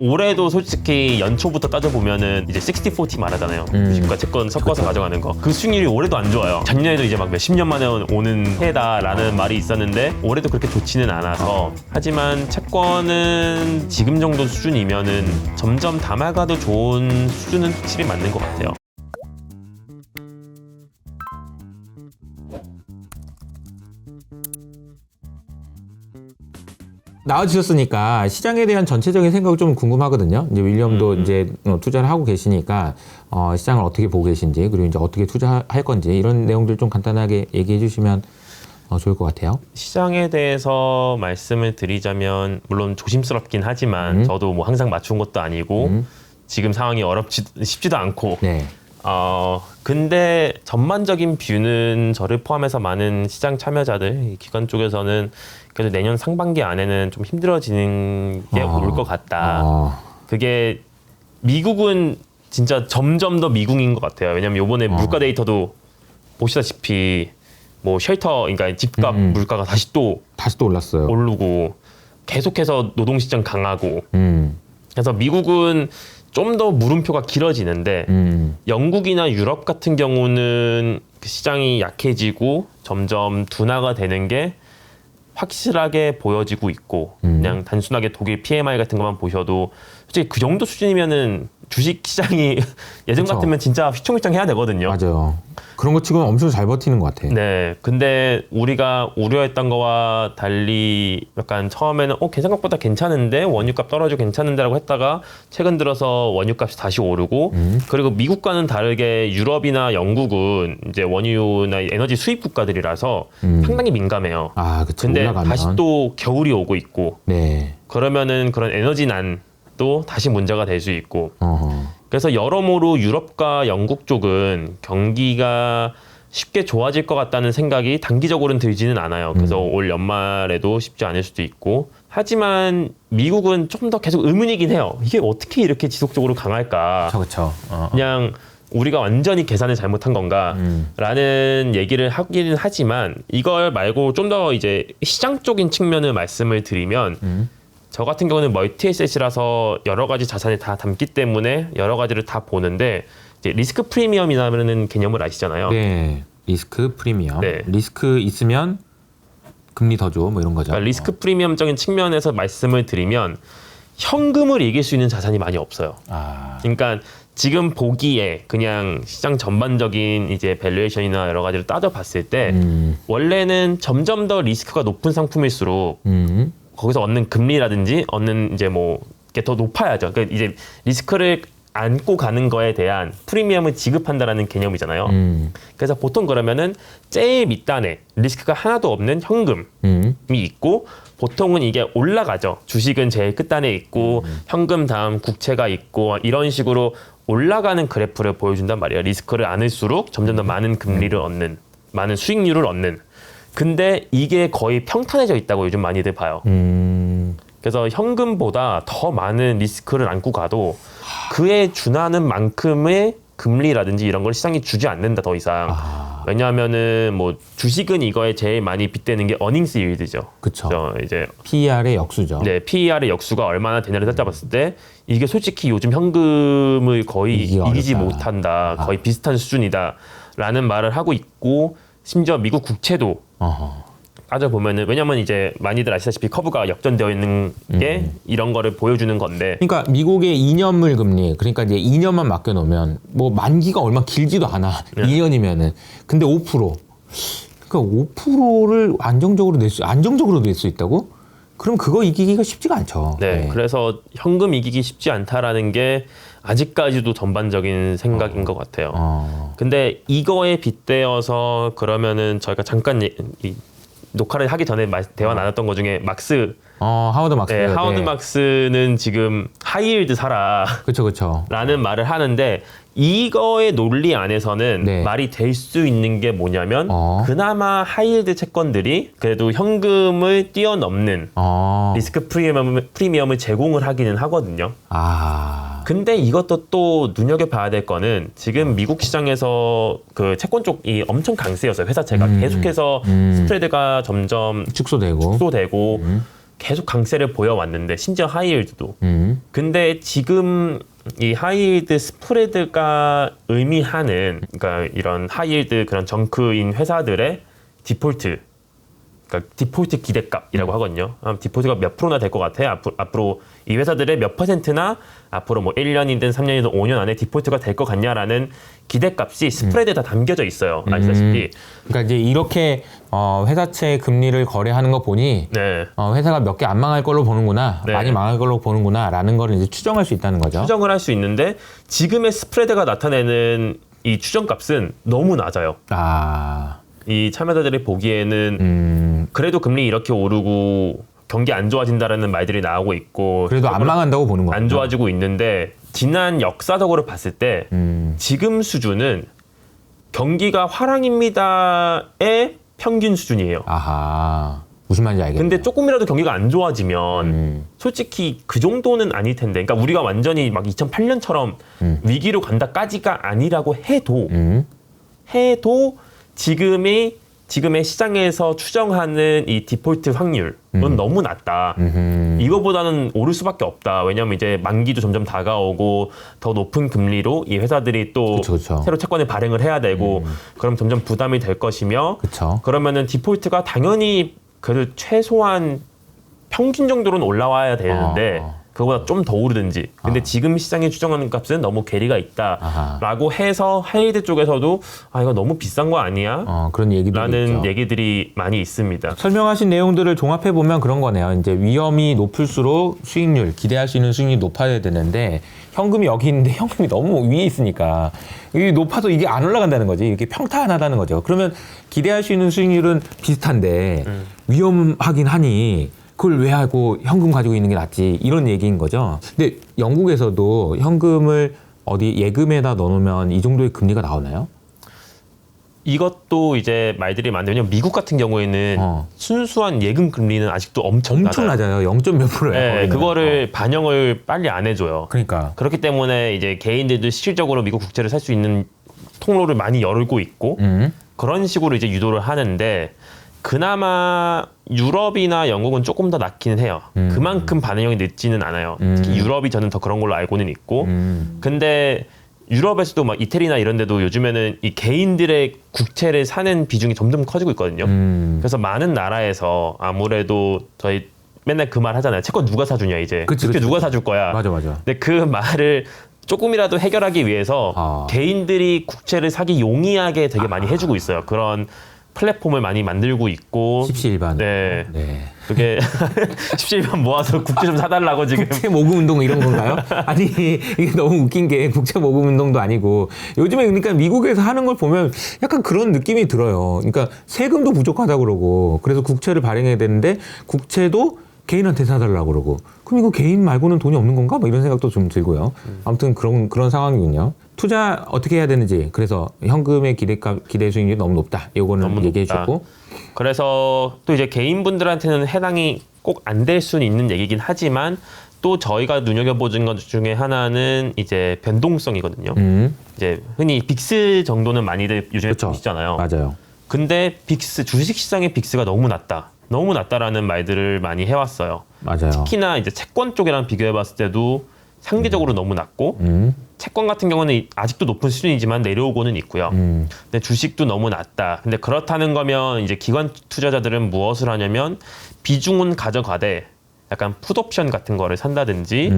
올해도 솔직히 연초부터 따져보면은 이제 60-40 말하잖아요. 주식과 채권 섞어서 가져가는 거. 그 수익률이 올해도 안 좋아요. 작년에도 이제 막 몇십 년 만에 오는 해다라는 말이 있었는데 올해도 그렇게 좋지는 않아서. 하지만 채권은 지금 정도 수준이면은 점점 담아가도 좋은 수준은 확실히 맞는 것 같아요. 나와주셨으니까 시장에 대한 전체적인 생각이 좀 궁금하거든요. 이제 윌리엄도 이제 투자를 하고 계시니까 시장을 어떻게 보고 계신지, 그리고 이제 어떻게 투자할 건지 이런 내용들 좀 간단하게 얘기해 주시면 좋을 것 같아요. 시장에 대해서 말씀을 드리자면 물론 조심스럽긴 하지만 저도 뭐 항상 맞춘 것도 아니고 지금 상황이 쉽지도 않고 네. 근데 전반적인 뷰는 저를 포함해서 많은 시장 참여자들, 기관 쪽에서는 그래도 내년 상반기 안에는 좀 힘들어지는 게 올 것 같다. 그게 미국은 진짜 점점 더 미국인 것 같아요. 왜냐면 이번에 물가 데이터도 보시다시피 뭐 쉘터, 그러니까 집값 물가가 다시 또 올랐어요. 오르고 계속해서 노동시장 강하고 그래서 미국은 좀 더 물음표가 길어지는데 영국이나 유럽 같은 경우는 그 시장이 약해지고 점점 둔화가 되는 게 확실하게 보여지고 있고 그냥 단순하게 독일 PMI 같은 것만 보셔도 솔직히 그 정도 수준이면은 주식 시장이 예전 그쵸. 같으면 진짜 휘청휘청 해야 되거든요. 맞아요. 그런 거 치고는 엄청 잘 버티는 것 같아. 네, 근데 우리가 우려했던 거와 달리 약간 처음에는 생각보다 괜찮은데 원유값 떨어지고 괜찮은데라고 했다가 최근 들어서 원유값이 다시 오르고 그리고 미국과는 다르게 유럽이나 영국은 이제 원유나 에너지 수입 국가들이라서 상당히 민감해요. 그쵸. 근데 올라가면. 다시 또 겨울이 오고 있고 네. 그러면은 그런 에너지 난도 다시 문제가 될 수 있고 어허. 그래서 여러모로 유럽과 영국 쪽은 경기가 쉽게 좋아질 것 같다는 생각이 단기적으로는 들지는 않아요. 그래서 올 연말에도 쉽지 않을 수도 있고. 하지만 미국은 좀 더 계속 의문이긴 해요. 이게 어떻게 이렇게 지속적으로 강할까? 그쵸. 그냥 우리가 완전히 계산을 잘못한 건가? 라는 얘기를 하기는 하지만 이걸 말고 좀 더 이제 시장적인 측면을 말씀을 드리면 저 같은 경우는 멀티에셋이라서 여러 가지 자산을 다 담기 때문에 여러 가지를 다 보는데 이제 리스크 프리미엄이라는 개념을 아시잖아요. 네. 리스크 프리미엄. 네. 리스크 있으면 금리 더 줘. 뭐 이런 거죠. 그러니까 리스크 프리미엄적인 측면에서 말씀을 드리면 현금을 이길 수 있는 자산이 많이 없어요. 그러니까 지금 보기에 그냥 시장 전반적인 이제 밸류에이션이나 여러 가지를 따져봤을 때 원래는 점점 더 리스크가 높은 상품일수록 거기서 얻는 금리라든지 얻는 이제 뭐 이게 더 높아야죠. 그러니까 이제 리스크를 안고 가는 거에 대한 프리미엄을 지급한다라는 개념이잖아요. 그래서 보통 그러면은 제일 밑단에 리스크가 하나도 없는 현금이 있고 보통은 이게 올라가죠. 주식은 제일 끝단에 있고 현금 다음 국채가 있고 이런 식으로 올라가는 그래프를 보여준단 말이에요. 리스크를 안을수록 점점 더 많은 금리를 얻는, 많은 수익률을 얻는. 근데 이게 거의 평탄해져 있다고 요즘 많이들 봐요. 그래서 현금보다 더 많은 리스크를 안고 가도 그에 준하는 만큼의 금리라든지 이런 걸 시장이 주지 않는다 더 이상. 왜냐하면은 뭐 주식은 이거에 제일 많이 빗대는 게 어닝스 일드죠. 그쵸. 이제 PER의 역수죠. 네, PER의 역수가 얼마나 되냐를 따져봤을 때 이게 솔직히 요즘 현금을 거의 이기지 어렵다. 못한다. 거의 비슷한 수준이다라는 말을 하고 있고 심지어 미국 국채도 따져보면은 왜냐면 이제 많이들 아시다시피 커브가 역전되어 있는 게 이런 거를 보여주는 건데 그러니까 미국의 2년물 금리, 그러니까 이제 2년만 맡겨놓으면 뭐 만기가 얼마 길지도 않아. 2년이면은. 근데 5%. 그러니까 5%를 안정적으로 낼 수 있다고? 그럼 그거 이기기가 쉽지가 않죠. 네, 그래서 현금 이기기 쉽지 않다라는 게 아직까지도 전반적인 생각인 것 같아요. 근데 이거에 빗대어서 그러면은 저희가 잠깐 이 녹화를 하기 전에 대화 나눴던 것 중에 막스, 하워드 막스. 네, 하워드 막스는 지금 하이힐드 사라. 그쵸. 라는 말을 하는데 이거의 논리 안에서는 네. 말이 될 수 있는 게 뭐냐면 그나마 하이힐드 채권들이 그래도 현금을 뛰어넘는 리스크 프리미엄을 제공을 하기는 하거든요. 근데 이것도 또 눈여겨봐야 될 거는 지금 미국 시장에서 그 채권 쪽이 엄청 강세였어요. 회사채가 계속해서 스프레드가 점점 축소되고 계속 강세를 보여왔는데 심지어 하이힐드도. 근데 지금 이 하이힐드 스프레드가 의미하는 그러니까 이런 하이힐드 그런 정크인 회사들의 디폴트, 그러니까 디폴트 기대값이라고 하거든요. 디폴트가 몇 프로나 될 것 같아요. 앞으로 이 회사들의 몇 퍼센트나 앞으로 뭐 1년이든 3년이든 5년 안에 디폴트가 될 것 같냐라는 기대값이 스프레드에 다 담겨져 있어요. 아시다시피. 그러니까 이제 이렇게 회사채 금리를 거래하는 거 보니 네. 회사가 몇 개 안 망할 걸로 보는구나, 네. 많이 망할 걸로 보는구나라는 거를 이제 추정할 수 있다는 거죠. 추정을 할 수 있는데 지금의 스프레드가 나타내는 이 추정값은 너무 낮아요. 아, 이 참여자들이 보기에는 그래도 금리 이렇게 오르고 경기 안 좋아진다라는 말들이 나오고 있고 그래도 안 망한다고 보는 거예요. 안 좋아지고 있는데 지난 역사적으로 봤을 때 지금 수준은 경기가 화랑입니다의 평균 수준이에요. 아하, 무슨 말인지 알겠네요. 근데 조금이라도 경기가 안 좋아지면 솔직히 그 정도는 아닐 텐데, 그러니까 우리가 완전히 막 2008년처럼 위기로 간다까지가 아니라고 해도 지금의 시장에서 추정하는 이 디폴트 확률은 너무 낮다. 이거보다는 오를 수밖에 없다. 왜냐하면 이제 만기도 점점 다가오고 더 높은 금리로 이 회사들이 또 그쵸. 새로 채권을 발행을 해야 되고 그럼 점점 부담이 될 것이며 그쵸. 그러면은 디폴트가 당연히 그래도 최소한 평균 정도로는 올라와야 되는데 그거보다 좀 더 오르든지. 근데 지금 시장이 추정하는 값은 너무 괴리가 있다라고 해서 하이힐드 쪽에서도 이거 너무 비싼 거 아니야? 그런 얘기도 라는 있죠. 얘기들이 많이 있습니다. 설명하신 내용들을 종합해 보면 그런 거네요. 이제 위험이 높을수록 수익률, 기대할 수 있는 수익률이 높아야 되는데 현금이 여기 있는데 현금이 너무 위에 있으니까 이게 높아도 이게 안 올라간다는 거지. 이게 평탄하다는 거죠. 그러면 기대할 수 있는 수익률은 비슷한데 위험하긴 하니 그걸 왜 하고 현금 가지고 있는 게 낫지, 이런 얘기인 거죠. 근데 영국에서도 현금을 어디 예금에다 넣어놓으면 이 정도의 금리가 나오나요? 이것도 이제 말들이 많은데 왜냐면 미국 같은 경우에는 순수한 예금 금리는 아직도 엄청 낮아요. 0. 몇 프로예요. 네, 그거를 반영을 빨리 안 해줘요. 그러니까 그렇기 때문에 이제 개인들도 실질적으로 미국 국채를 살 수 있는 통로를 많이 열고 있고 그런 식으로 이제 유도를 하는데 그나마 유럽이나 영국은 조금 더 낮기는 해요. 그만큼 반영이 늦지는 않아요. 특히 유럽이 저는 더 그런 걸로 알고는 있고. 근데 유럽에서도 막 이태리나 이런 데도 요즘에는 이 개인들의 국채를 사는 비중이 점점 커지고 있거든요. 그래서 많은 나라에서 아무래도 저희 맨날 그 말 하잖아요. 채권 누가 사주냐 이제. 그치. 누가 사줄 거야. 맞아. 근데 그 말을 조금이라도 해결하기 위해서 개인들이 국채를 사기 용이하게 되게 많이 해주고 있어요. 그런 플랫폼을 많이 만들고 있고. 십시일반. 네. 그게 십시일반 모아서 국채 좀 사달라고 지금. 국채 모금 운동 이런 건가요? 아니 이게 너무 웃긴 게 국채 모금 운동도 아니고 요즘에 그러니까 미국에서 하는 걸 보면 약간 그런 느낌이 들어요. 그러니까 세금도 부족하다 그러고 그래서 국채를 발행해야 되는데 국채도 개인한테 사달라고 그러고 그럼 이거 개인 말고는 돈이 없는 건가? 뭐 이런 생각도 좀 들고요. 아무튼 그런 상황이군요. 투자 어떻게 해야 되는지, 그래서 현금의 기대 수익률이 너무 높다. 요거는 너무 얘기해 높다. 주셨고, 그래서 또 이제 개인분들한테는 해당이 꼭 안 될 수는 있는 얘기긴 하지만 또 저희가 눈여겨보는 것 중에 하나는 이제 변동성이거든요. 이제 흔히 빅스 정도는 많이들 요즘에 그쵸. 보시잖아요. 맞아요. 근데 빅스, 주식시장의 빅스가 너무 낮다라는 말들을 많이 해왔어요. 맞아요. 특히나 이제 채권 쪽이랑 비교해봤을 때도 상대적으로 너무 낮고 채권 같은 경우는 아직도 높은 수준이지만 내려오고는 있고요. 근데 주식도 너무 낮다. 근데 그렇다는 거면 이제 기관 투자자들은 무엇을 하냐면 비중은 가져가되 약간 풋옵션 같은 거를 산다든지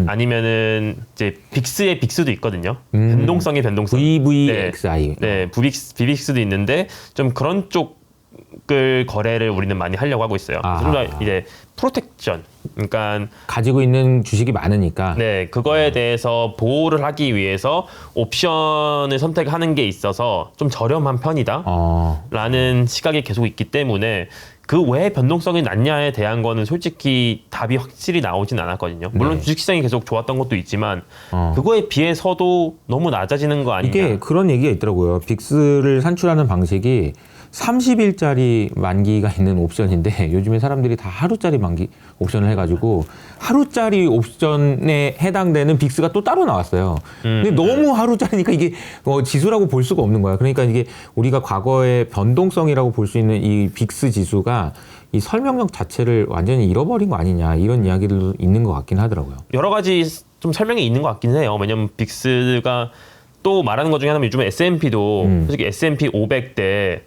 아니면은 이제 빅스의 빅스도 있거든요. 변동성의 변동성. VVXI. 네, 비빅스도 있는데 좀 그런 쪽을 거래를 우리는 많이 하려고 하고 있어요. 좀 더 이제 프로텍션. 그러니까 가지고 있는 주식이 많으니까. 네, 그거에 대해서 보호를 하기 위해서 옵션을 선택하는 게 있어서 좀 저렴한 편이다라는 시각이 계속 있기 때문에 그 왜 변동성이 낮냐에 대한 거는 솔직히 답이 확실히 나오진 않았거든요. 물론 주식시장이 계속 좋았던 것도 있지만 그거에 비해서도 너무 낮아지는 거 아니냐. 이게 그런 얘기가 있더라고요. 빅스를 산출하는 방식이 30일짜리 만기가 있는 옵션인데 요즘에 사람들이 다 하루짜리 만기 옵션을 해가지고 하루짜리 옵션에 해당되는 빅스가 또 따로 나왔어요. 근데 너무 하루짜리니까 이게 지수라고 볼 수가 없는 거야. 그러니까 이게 우리가 과거의 변동성이라고 볼 수 있는 이 빅스 지수가 이 설명력 자체를 완전히 잃어버린 거 아니냐 이런 이야기들도 있는 것 같긴 하더라고요. 여러 가지 좀 설명이 있는 것 같긴 해요. 왜냐면 빅스가 또 말하는 것 중에 하나는 요즘에 S&P도 솔직히 S&P 500대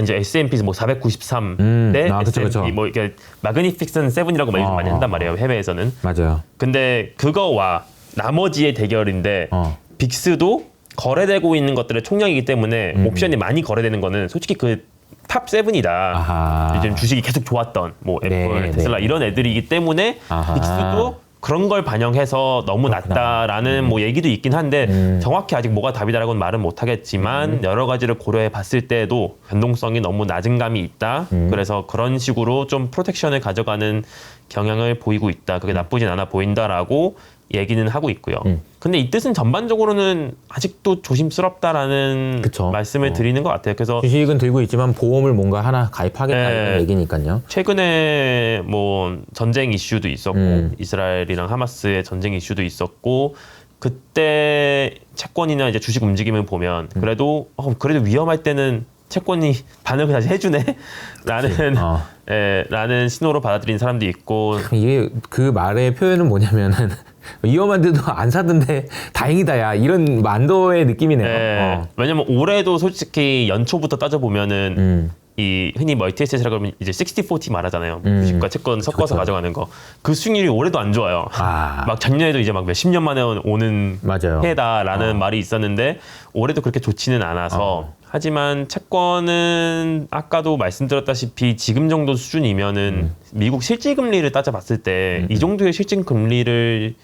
이제 S&P 뭐 493대 그쵸, 그쵸. 뭐 이게 마그니픽슨 7이라고 많이 한단 말이에요. 해외에서는. 맞아요. 근데 그거와 나머지의 대결인데 빅스도 거래되고 있는 것들의 총량이기 때문에 옵션이 많이 거래되는 거는 솔직히 그 탑 7이다. 아하. 요즘 주식이 계속 좋았던 뭐 애플, 네, 테슬라 네. 이런 애들이기 때문에 아하. 빅스도 그런 걸 반영해서 너무 낮다라는 뭐 얘기도 있긴 한데 정확히 아직 뭐가 답이다라고는 말은 못하겠지만 여러 가지를 고려해 봤을 때도 변동성이 너무 낮은 감이 있다. 그래서 그런 식으로 좀 프로텍션을 가져가는 경향을 보이고 있다. 그게 나쁘진 않아 보인다라고 얘기는 하고 있고요. 근데 이 뜻은 전반적으로는 아직도 조심스럽다라는 그쵸. 말씀을 드리는 것 같아요. 그래서 주식은 들고 있지만 보험을 뭔가 하나 가입하겠다 네. 이런 얘기니까요. 최근에 뭐 전쟁 이슈도 있었고 이스라엘이랑 하마스의 전쟁 이슈도 있었고 그때 채권이나 이제 주식 움직임을 보면 그래도 위험할 때는 채권이 반응을 다시 해주네 라는 신호로 받아들인 사람도 있고 이게 그 말의 표현은 뭐냐면은 위험한데도 안 사던데 다행이다 야 이런 만도의 느낌이네요. 왜냐면 올해도 솔직히 연초부터 따져보면은 이 흔히 멀티에셋이라고 하면 이제 60-40 말하잖아요. 주식과 채권 섞어서 가져가는 거. 그 수익률이 올해도 안 좋아요. 막 작년에도 이제 막 몇십 년 만에 오는 맞아요. 해다라는 말이 있었는데 올해도 그렇게 좋지는 않아서 하지만 채권은 아까도 말씀드렸다시피 지금 정도 수준이면은 미국 실질금리를 따져봤을 때 이 정도의 실질금리를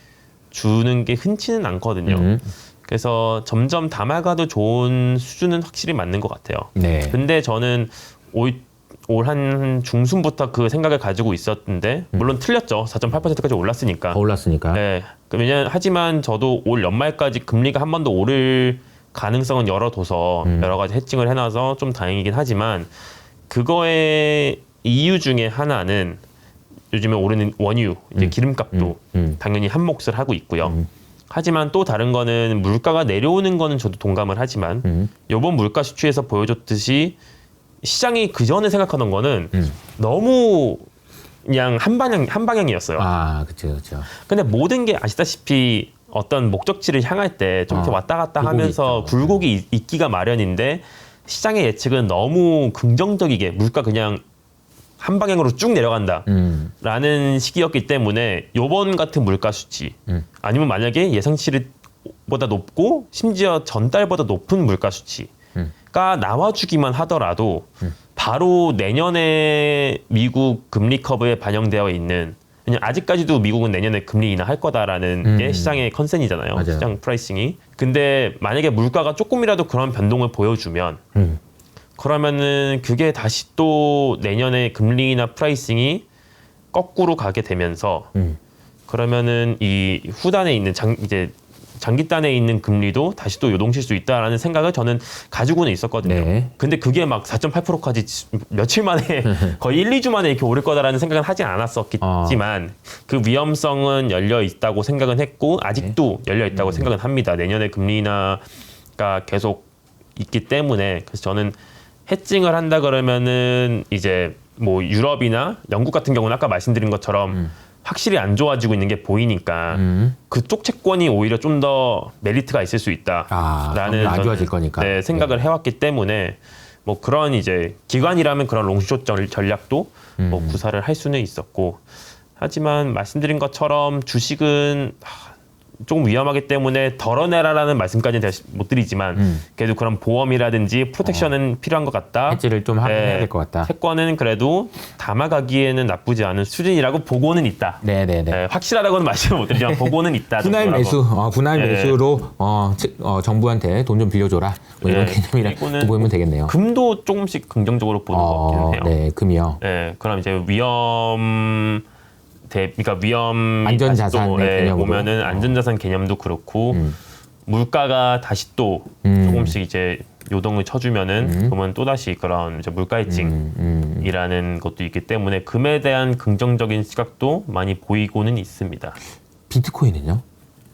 주는 게 흔치는 않거든요. 그래서 점점 담아가도 좋은 수준은 확실히 맞는 것 같아요. 네. 근데 저는 올 한 중순부터 그 생각을 가지고 있었는데 물론 틀렸죠. 4.8%까지 올랐으니까. 더 올랐으니까. 네. 하지만 저도 올 연말까지 금리가 한 번 더 오를 가능성은 열어둬서 여러 가지 해칭을 해놔서 좀 다행이긴 하지만 그거의 이유 중에 하나는 요즘에 오르는 원유, 이제 기름값도 당연히 한 몫을 하고 있고요. 하지만 또 다른 거는 물가가 내려오는 거는 저도 동감을 하지만 이번 물가 수치에서 보여줬듯이 시장이 그 전에 생각하던 거는 너무 그냥 한 방향이었어요. 그렇죠, 그렇죠. 근데 모든 게 아시다시피 어떤 목적지를 향할 때 좀 이렇게 왔다 갔다 하면서 굴곡이 있기가 마련인데 시장의 예측은 너무 긍정적이게 물가 그냥 한 방향으로 쭉 내려간다 라는 시기였기 때문에 요번 같은 물가 수치 아니면 만약에 예상치보다 높고 심지어 전달보다 높은 물가 수치가 나와주기만 하더라도 바로 내년에 미국 금리 커브에 반영되어 있는 그냥 아직까지도 미국은 내년에 금리 인하할 거다라는 게 시장의 컨센이잖아요. 맞아요. 시장 프라이싱이. 근데 만약에 물가가 조금이라도 그런 변동을 보여주면 그러면은 그게 다시 또 내년에 금리나 프라이싱이 거꾸로 가게 되면서 그러면은 이 후단에 있는 이제 장기단에 있는 금리도 다시 또 요동칠 수 있다라는 생각을 저는 가지고는 있었거든요. 네. 근데 그게 막 4.8%까지 며칠 만에 거의 1, 2주 만에 이렇게 오를 거다라는 생각은 하진 않았었지만 그 위험성은 열려 있다고 생각은 했고 아직도 열려 있다고 생각은 합니다. 내년에 금리 인하가 계속 있기 때문에 그래서 저는 해칭을 한다 그러면은 이제 뭐 유럽이나 영국 같은 경우는 아까 말씀드린 것처럼 확실히 안 좋아지고 있는 게 보이니까 그쪽 채권이 오히려 좀 더 메리트가 있을 수 있다라는 안 좋아질 거니까. 네, 생각을 해왔기 때문에 뭐 그런 이제 기관이라면 그런 롱숏 전략도 뭐 구사를 할 수는 있었고 하지만 말씀드린 것처럼 주식은 조금 위험하기 때문에 덜어내라라는 말씀까지는 다시 못 드리지만 그래도 그런 보험이라든지 프로텍션은 필요한 것 같다. 해지를 좀 해야 될 것 같다. 채권은 그래도 담아가기에는 나쁘지 않은 수준이라고 보고는 있다. 네네네. 확실하다고는 말씀을 못 드리지만 보고는 있다. 분할 매수, 분할 매수로 정부한테 돈 좀 빌려줘라. 뭐 이런 개념이라고 보면 되겠네요. 금도 조금씩 긍정적으로 보는 것 같긴 해요. 네, 금이요. 네, 그럼 이제 그러니까 위험 안전자산의 개념으로 보면은 안전자산 개념도 그렇고 물가가 다시 또 조금씩 이제 요동을 쳐주면은 그러면 또다시 그런 이제 물가 해칭이라는 것도 있기 때문에 금에 대한 긍정적인 시각도 많이 보이고는 있습니다. 비트코인은요?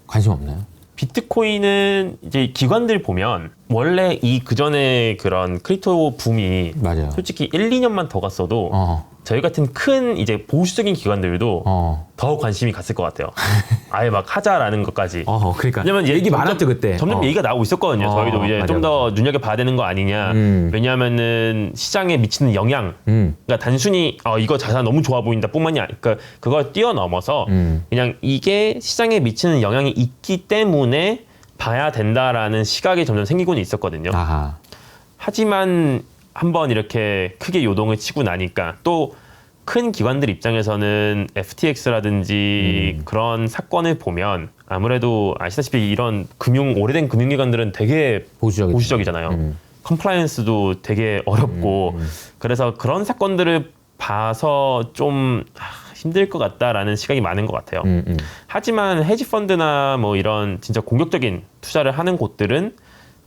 관심 없나요? 비트코인은 이제 기관들 보면 원래 이 그전에 그런 크립토 붐이 맞아요. 솔직히 1, 2년만 더 갔어도 저희 같은 큰 이제 보수적인 기관들도 더 관심이 갔을 것 같아요. 아예 막 하자라는 것까지. 그러니까. 왜냐면 얘기 많았죠 그때. 점점 얘기가 나오고 있었거든요. 저희도 이제 좀 더 눈여겨봐야 되는 거 아니냐. 왜냐하면은 시장에 미치는 영향. 그러니까 단순히 이거 자산 너무 좋아 보인다 뿐만이 아니라 그러니까 그걸 뛰어넘어서 그냥 이게 시장에 미치는 영향이 있기 때문에 봐야 된다라는 시각이 점점 생기고는 있었거든요. 아하. 하지만 한번 이렇게 크게 요동을 치고 나니까 또 큰 기관들 입장에서는 FTX라든지 그런 사건을 보면 아무래도 아시다시피 이런 오래된 금융기관들은 되게 보수적이잖아요. 컴플라이언스도 되게 어렵고 그래서 그런 사건들을 봐서 좀 힘들 것 같다라는 시각이 많은 것 같아요. 하지만 헤지펀드나 뭐 이런 진짜 공격적인 투자를 하는 곳들은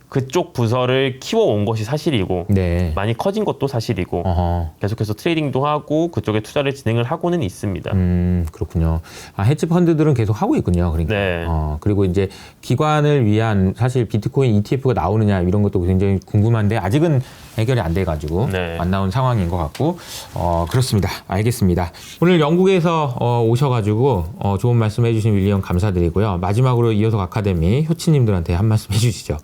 그쪽 부서를 키워온 것이 사실이고 네. 많이 커진 것도 사실이고 계속해서 트레이딩도 하고 그쪽에 투자를 진행을 하고는 있습니다. 그렇군요. 헤지 펀드들은 계속 하고 있군요. 그러니까. 네. 그리고 이제 기관을 위한 사실 비트코인 ETF가 나오느냐 이런 것도 굉장히 궁금한데 아직은 해결이 안 돼가지고 네. 안 나온 상황인 것 같고 그렇습니다. 알겠습니다. 오늘 영국에서 오셔가지고 좋은 말씀 해주신 윌리엄 감사드리고요. 마지막으로 이어서 아카데미 효치님들한테 한 말씀 해주시죠.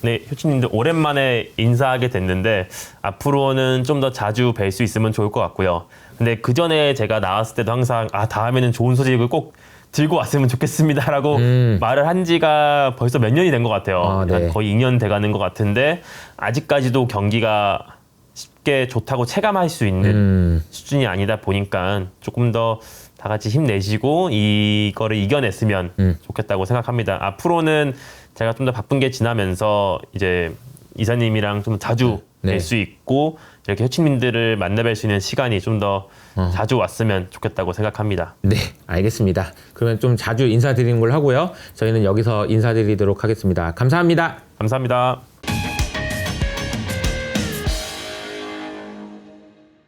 네, 효치님들 오랜만에 인사하게 됐는데 앞으로는 좀 더 자주 뵐 수 있으면 좋을 것 같고요. 근데 그 전에 제가 나왔을 때도 항상 다음에는 좋은 소식을 꼭 들고 왔으면 좋겠습니다라고 말을 한 지가 벌써 몇 년이 된 것 같아요. 네. 거의 2년 돼가는 것 같은데 아직까지도 경기가 쉽게 좋다고 체감할 수 있는 수준이 아니다 보니까 조금 더 다 같이 힘내시고 이거를 이겨냈으면 좋겠다고 생각합니다. 앞으로는 제가 좀 더 바쁜 게 지나면서 이제 이사님이랑 좀 자주 뵐 수 있고 이렇게 효치님들을 만나뵐 수 있는 시간이 좀 더 자주 왔으면 좋겠다고 생각합니다. 네, 알겠습니다. 그러면 좀 자주 인사드리는 걸 하고요. 저희는 여기서 인사드리도록 하겠습니다. 감사합니다. 감사합니다.